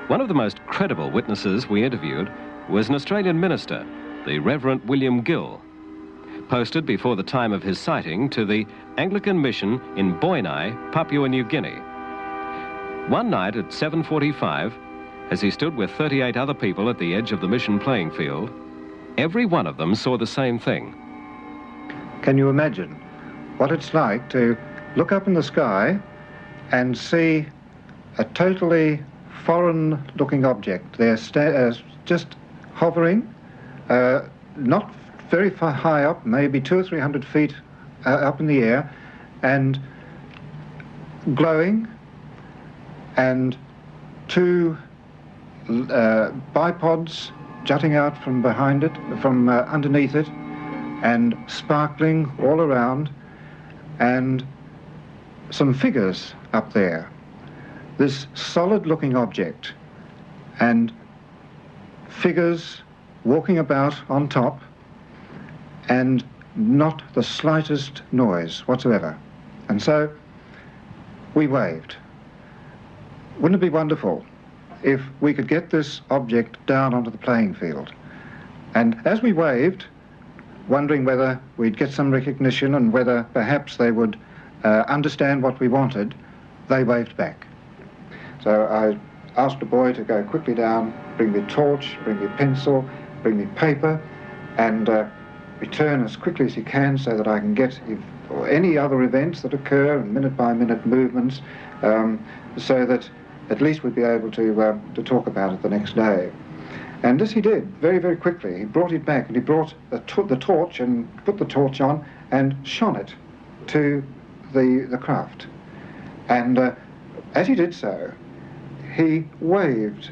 One of the most credible witnesses we interviewed was an Australian minister, the Reverend William Gill, posted before the time of his sighting to the Anglican mission in Boinai, Papua New Guinea. One night at 7:45, as he stood with 38 other people at the edge of the mission playing field, every one of them saw the same thing. Can you imagine what it's like to look up in the sky and see a totally foreign-looking object there just hovering, not very far high up, maybe 200 or 300 feet up in the air, and glowing, and two bipods jutting out from behind it, from underneath it, and sparkling all around, and some figures up there. This solid-looking object, and figures walking about on top, and not the slightest noise whatsoever. And so we waved. Wouldn't it be wonderful if we could get this object down onto the playing field? And as we waved, wondering whether we'd get some recognition and whether perhaps they would understand what we wanted, they waved back. So I asked a boy to go quickly down, bring me a torch, bring me a pencil, bring me paper, and return as quickly as he can so that I can get any other events that occur, and minute-by-minute movements, so that at least we'd be able to talk about it the next day. And this he did, very, very quickly. He brought it back, and he brought the torch and put the torch on and shone it to the craft. And as he did so, he waved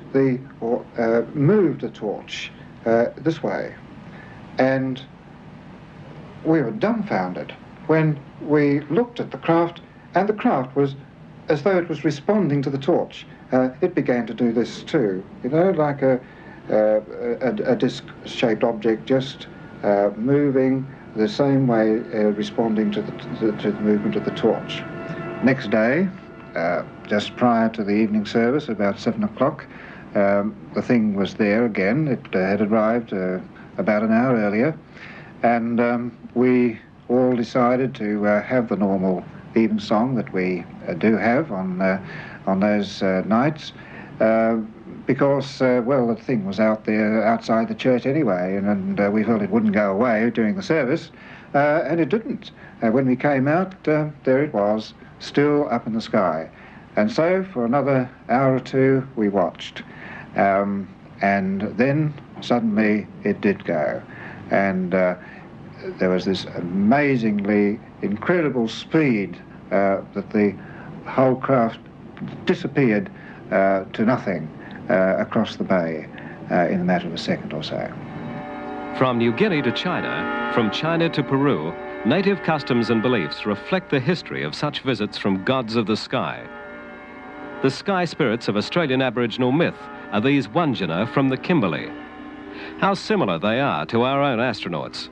or moved the torch this way. And we were dumbfounded when we looked at the craft, and the craft was as though it was responding to the torch. It began to do this too, you know, like a disc-shaped object, just moving the same way, responding to the movement of the torch. Next day, just prior to the evening service, about 7 o'clock, the thing was there again. It had arrived about an hour earlier, and we all decided to have the normal evensong that we do have on those nights, because, well, the thing was out there outside the church anyway, and we felt it wouldn't go away during the service, and it didn't. When we came out, there it was, still up in the sky. And so for another hour or two we watched, and then suddenly it did go, and there was this amazingly incredible speed that the whole craft disappeared to nothing across the bay in a matter of a second or so. From New Guinea to China, from China to Peru, native customs and beliefs reflect the history of such visits from gods of the sky. The sky spirits of Australian Aboriginal myth are these Wandjina from the Kimberley. How similar they are to our own astronauts.